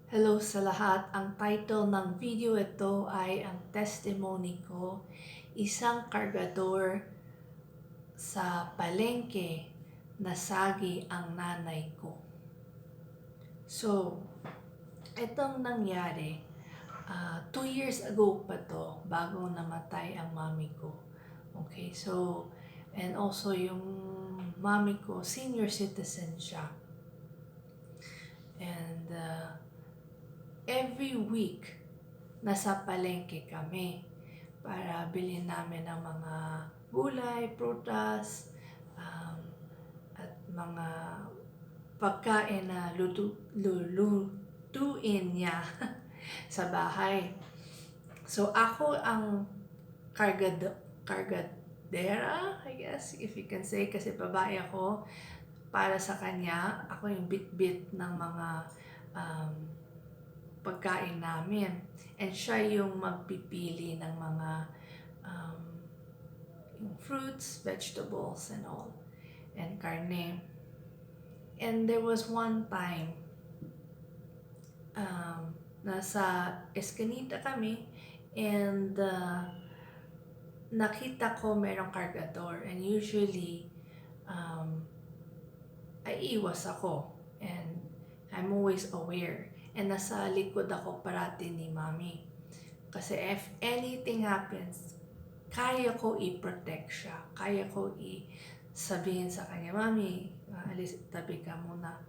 Hello sa lahat. Ang title ng video ito ay ang testimony ko, isang kargador sa palengke, nasagi ang nanay ko. So, itong nangyari, 2 years ago pa to, bago namatay ang mami ko. Okay, so, and also yung mami ko, senior citizen siya. And every week, nasa palengke kami para bilhin namin ang mga gulay, prutas, at mga pagkain na lulutuin niya sa bahay. So ako ang kargadera, I guess, if you can say, kasi babae ako. Para sa kanya, ako yung bit-bit ng mga um, pagkain namin. And siya yung magpipili ng mga um, yung fruits, vegetables, and all. And karne. And there was one time, nasa Escanita kami, and nakita ko merong kargador. And usually, ay iwas ako. And I'm always aware. And nasa likod ako parati ni Mami. Kasi if anything happens, kaya ko i-protect siya. Kaya ko i-sabihin sa kanya, Mami, alis, tabi ka muna.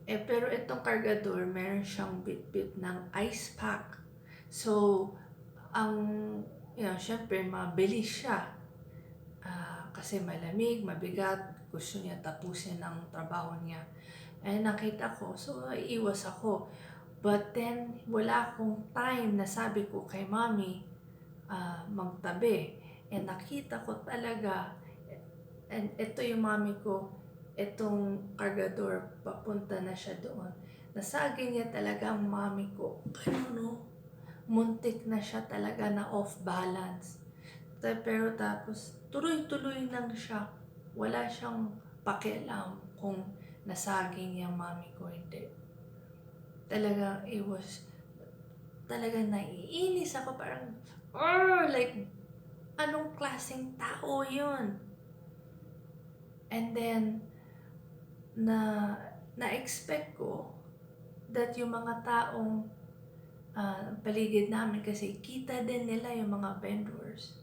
Pero itong kargador, meron siyang bit-bit ng ice pack. So, syempre, mabilis siya. Kasi malamig, mabigat, gusto niya tapusin ang trabaho niya. Nakita ko, so iwas ako. But then, wala akong time na sabi ko kay Mami, magtabi. Nakita ko talaga, and ito yung Mami ko, itong kargador, papunta na siya doon. Nasagi niya talaga ang Mami ko. Ano, muntik na siya talaga na off balance. Pero tapos, tuloy-tuloy lang siya. Wala siyang pakialam kung nasagi niya Mami ko, hindi. Talaga, talaga naiinis ako, parang, like, anong klaseng tao yun? And then, na-expect ko that yung mga taong paligid namin, kasi kita din nila yung mga vendors,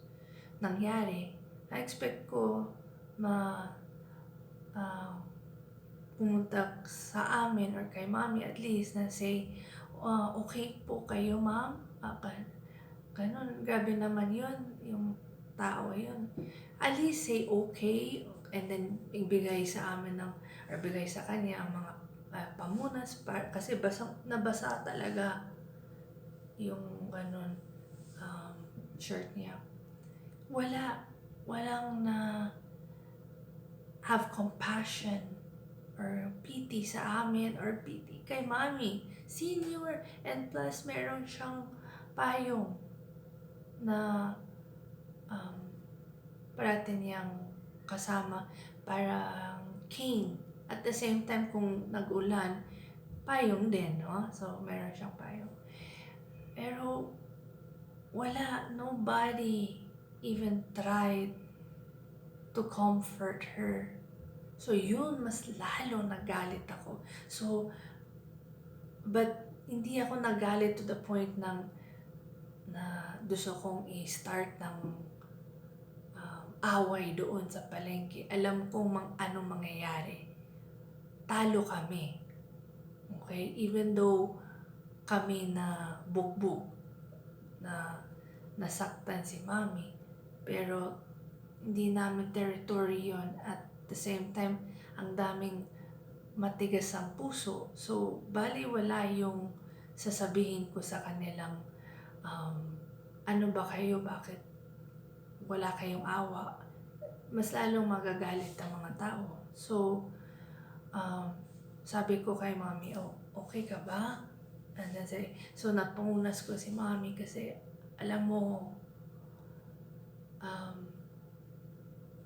nangyari. Na-expect ko pumunta sa amin or kay Mami at least na say, okay po kayo, ma'am? Ganun, grabe naman yun, yung tao yun. At least say okay, and then ibigay sa amin or bigay sa kanya ang mga pamunas, kasi nabasa talaga yung ganun, shirt niya. Walang na have compassion or pity sa amin or pity kay Mami. Senior, and plus meron siyang payong na parati niyang kasama, parang cane. At the same time, kung nag-ulan, payong din, no? So, meron siyang payong. Pero, nobody even tried to comfort her. So, yun, mas lalo nagalit ako. So, but hindi ako nagalit to the point na gusto kong i-start ng away doon sa palengke. Alam kong anong mangyayari. Talo kami. Okay? Even though kami na bugbog, na nasaktan si Mami. Pero hindi namin territory yon, at the same time, ang daming matigas ang puso. So, baliwala yung sasabihin ko sa kanilang, ano ba kayo, bakit wala kayong awa? Mas lalong magagalit ang mga tao. So, sabi ko kay Mami, okay ka ba? And then so napangunas ko si Mami kasi alam mo,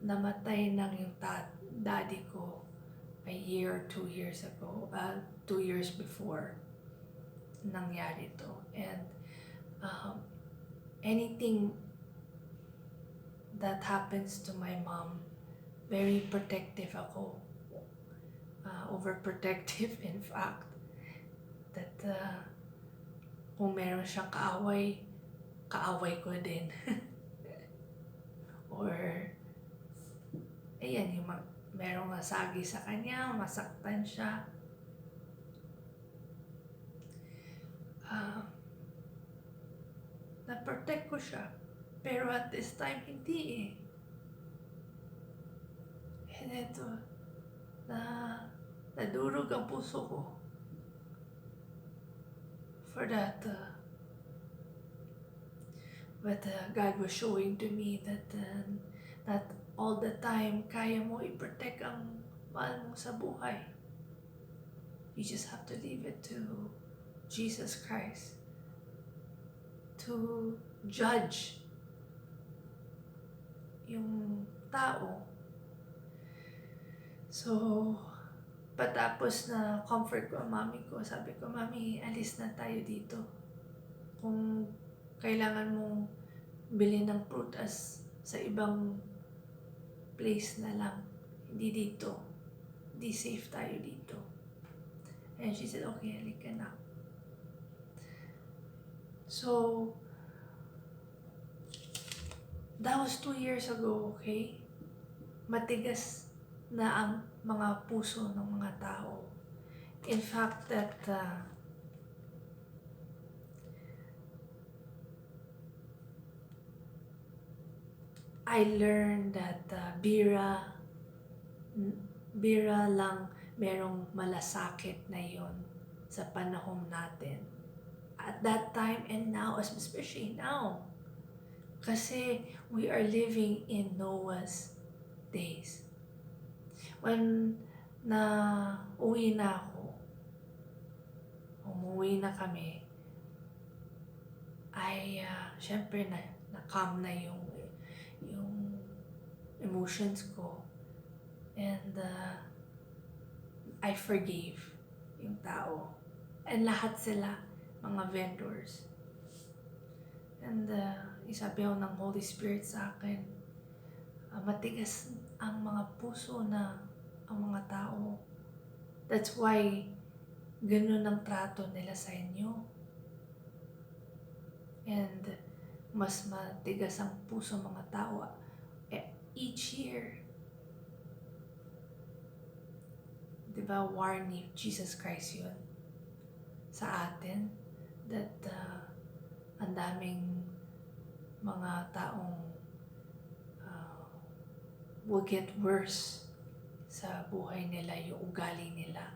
namatay nang yung daddy ko a year or 2 years ago, 2 years before. nangyari to. And anything that happens to my mom, very protective ako. Overprotective in fact. That kung meron siyang kaaway, kaaway ko din. Or, ayan, yung merong nasagi sa kanya, masaktan siya. Na-protect ko siya. Pero at this time, hindi eh. And ito, nadurog ang puso ko. For that, but God was showing to me that not all the time kaya mo i-protect ang mahal mo sa buhay. You just have to leave it to Jesus Christ to judge yung tao. So, patapos na comfort ko ang mami ko, sabi ko, Mami, alis na tayo dito. Kung kailangan mong bilhin ng prutas sa ibang place na lang, hindi dito. Hindi safe tayo dito. And she said, okay, halika na. So, that was 2 years ago, okay? Matigas na ang mga puso ng mga tao. In fact, that I learned that bira lang merong malasakit na yon sa panahon natin. At that time and now, especially now. Kasi we are living in Noah's days. When uwi na ako, umuwi na kami, ay syempre na-calm na yung emotions ko. And I forgave yung tao. And lahat sila, mga vendors. And isabi ako ng Holy Spirit sa akin, matigas ang mga puso na ang mga tao. That's why ganun ang trato nila sa inyo. And mas matigas ang puso ng mga tao each year. Diba, war ni Jesus Christ yun sa atin, that ang daming mga taong will get worse sa buhay nila, yung ugali nila.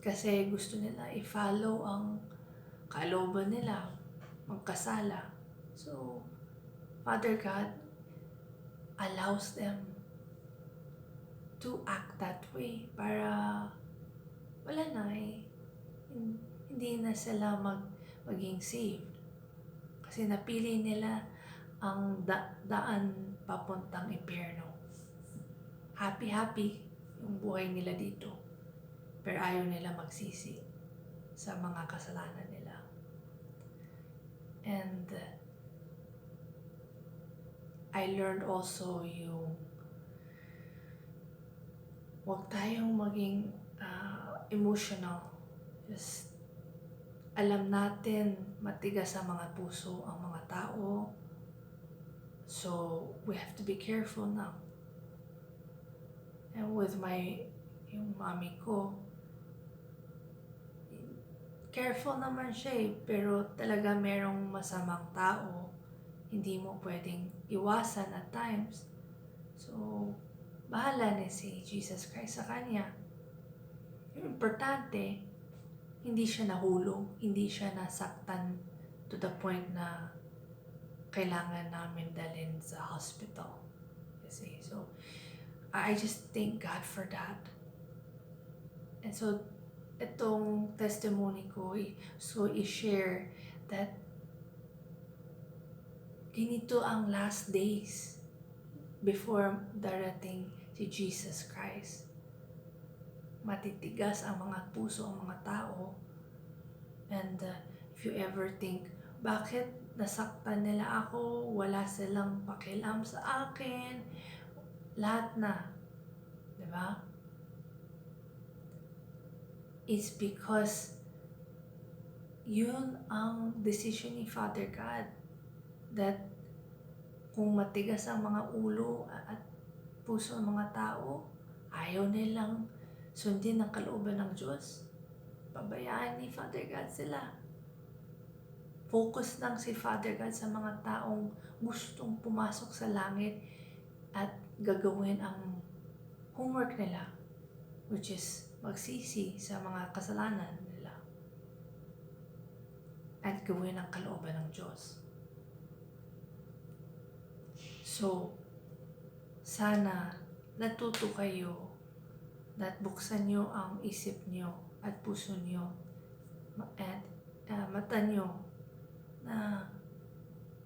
Kasi gusto nila i-follow ang kalooban nila, magkasala. So, Father God allows them to act that way para wala na hindi na sila maging saved. Kasi napili nila ang daan papuntang impyerno. Happy yung buhay nila dito. Pero ayaw nila magsisi sa mga kasalanan nila. And I learned also yung huwag tayong maging emotional. Just alam natin matigas ang mga puso ang mga tao. So we have to be careful now. And with yung mami ko, careful naman siya pero talaga merong masamang tao. Hindi mo pwedeng iwasan at times. So, bahala na si Jesus Christ sa kanya. Yung importante, hindi siya nahulog, hindi siya nasaktan to the point na kailangan namin dalhin sa hospital. Kasi, so, I just thank God for that. And so, itong testimony ko, so i-share that ganito ang last days before darating si Jesus Christ. Matitigas ang mga puso, ang mga tao. And if you ever think, bakit nasaktan nila ako, wala silang pakialam sa akin, lahat na, di ba? It's because yun ang decision ni Father God, that kung matigas ang mga ulo at puso ng mga tao, ayaw nilang sundin ang kalooban ng Diyos, pabayaan ni Father God sila. Focus lang si Father God sa mga taong gustong pumasok sa langit at gagawin ang homework nila, which is magsisi sa mga kasalanan nila at gawin ang kalooban ng Diyos. So, sana natuto kayo at buksan nyo ang isip nyo at puso nyo at mata nyo na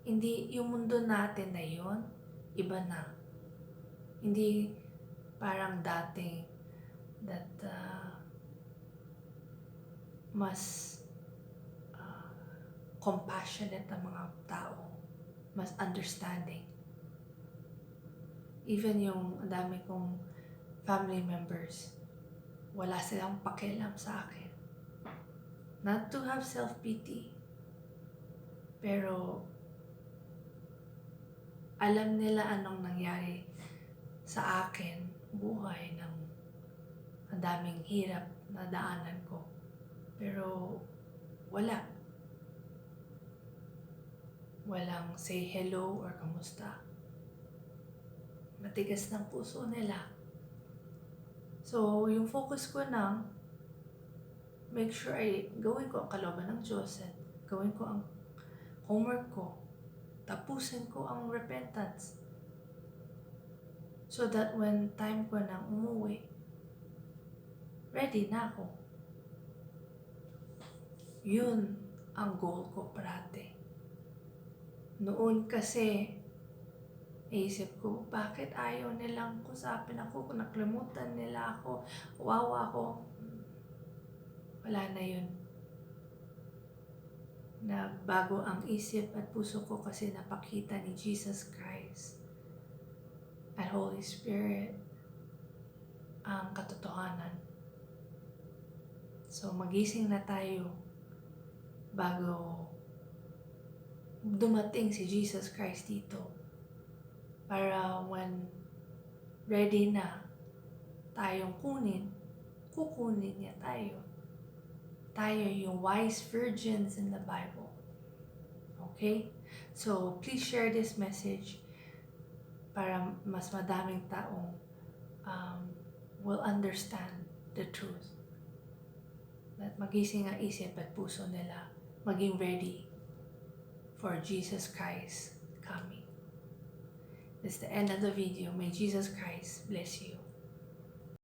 hindi yung mundo natin na yun, iba na. Hindi parang dati that mas compassionate ang mga tao, mas understanding. Even yung dami kong family members, wala silang pakialam sa akin. Not to have self-pity, pero alam nila anong nangyari sa akin, buhay ng ang daming hirap na daanan ko. Pero walang say hello or kamusta. Matigas ng puso nila. So, yung focus ko na make sure ay gawin ko ang kalooban ng Diyos at gawin ko ang homework ko. Tapusin ko ang repentance. So that when time ko nang umuwi, ready na ako. Yun ang goal ko parati. Noon kasi, naisip ko, bakit ayaw nilang kusapin ako, kung naklimutan nila ako, wawa ako. Wala na yun. Nagbago ang isip at puso ko kasi napakita ni Jesus Christ at Holy Spirit ang katotohanan. So magising na tayo bago dumating si Jesus Christ dito, para when ready na tayong kukunin niya tayo. Tayo yung wise virgins in the Bible. Okay? So please share this message para mas madaming taong will understand the truth. At magising ang isip at puso nila, maging ready for Jesus Christ coming. This is the end of the video. May Jesus Christ bless you.